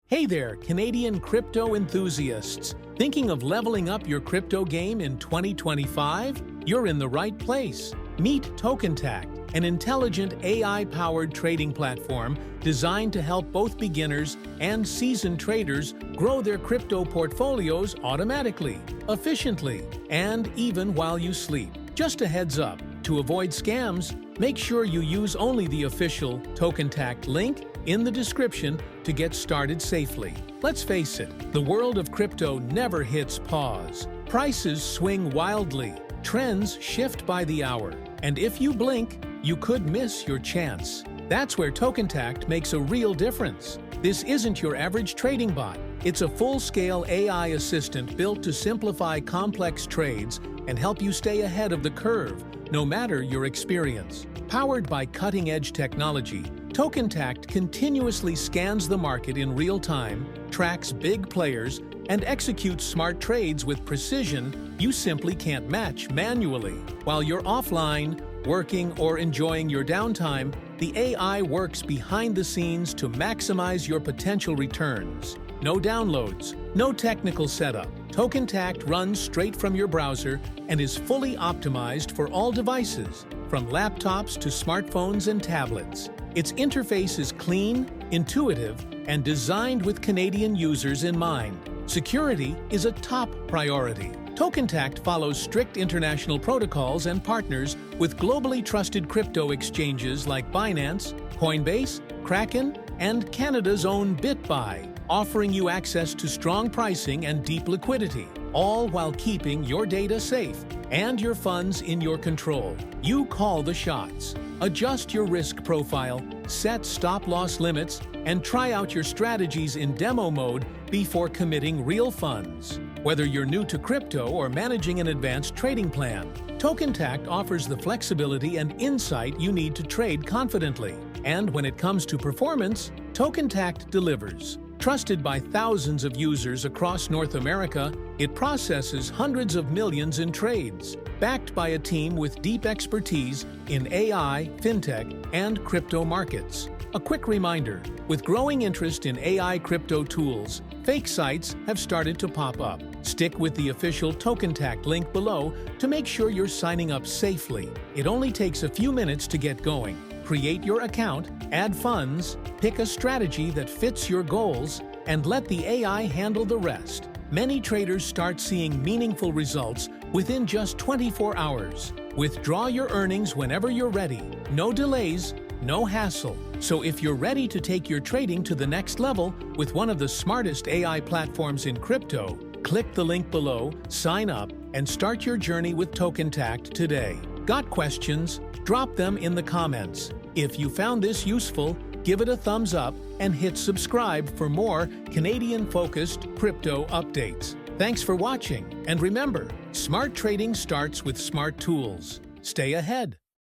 Hey there, Canadian crypto enthusiasts! Thinking of leveling up your crypto game in 2025? You're in the right place. Meet Tokentact, an intelligent AI-powered trading platform designed to help both beginners and seasoned traders grow their crypto portfolios automatically, efficiently, and even while you sleep. Just a heads up, to avoid scams, make sure you use only the official Tokentact link in the description to get started safely. Let's face it, the world of crypto never hits pause. Prices swing wildly, trends shift by the hour, and if you blink, you could miss your chance. That's where Tokentact makes a real difference. This isn't your average trading bot. It's a full-scale AI assistant built to simplify complex trades and help you stay ahead of the curve, no matter your experience. Powered by cutting-edge technology, Tokentact continuously scans the market in real time, tracks big players, and executes smart trades with precision you simply can't match manually. While you're offline, working, or enjoying your downtime, the AI works behind the scenes to maximize your potential returns. No downloads, no technical setup. Tokentact runs straight from your browser and is fully optimized for all devices, from laptops to smartphones and tablets. Its interface is clean, intuitive, and designed with Canadian users in mind. Security is a top priority. Tokentact follows strict international protocols and partners with globally trusted crypto exchanges like Binance, Coinbase, Kraken, and Canada's own BitBuy, offering you access to strong pricing and deep liquidity, all while keeping your data safe and your funds in your control. You call the shots. Adjust your risk profile, set stop-loss limits, and try out your strategies in demo mode before committing real funds. Whether you're new to crypto or managing an advanced trading plan, Tokentact offers the flexibility and insight you need to trade confidently. And when it comes to performance, Tokentact delivers. Trusted by thousands of users across North America, it processes hundreds of millions in trades, backed by a team with deep expertise in AI, fintech, and crypto markets. A quick reminder, with growing interest in AI crypto tools, fake sites have started to pop up. Stick with the official Tokentact link below to make sure you're signing up safely. It only takes a few minutes to get going. Create your account, add funds, pick a strategy that fits your goals, and let the AI handle the rest. Many traders start seeing meaningful results within just 24 hours. Withdraw your earnings whenever you're ready. No delays, no hassle. So if you're ready to take your trading to the next level with one of the smartest AI platforms in crypto, click the link below, sign up, and start your journey with Tokentact today. Got questions? Drop them in the comments. If you found this useful, give it a thumbs up and hit subscribe for more Canadian-focused crypto updates. Thanks for watching, and remember, smart trading starts with smart tools. Stay ahead.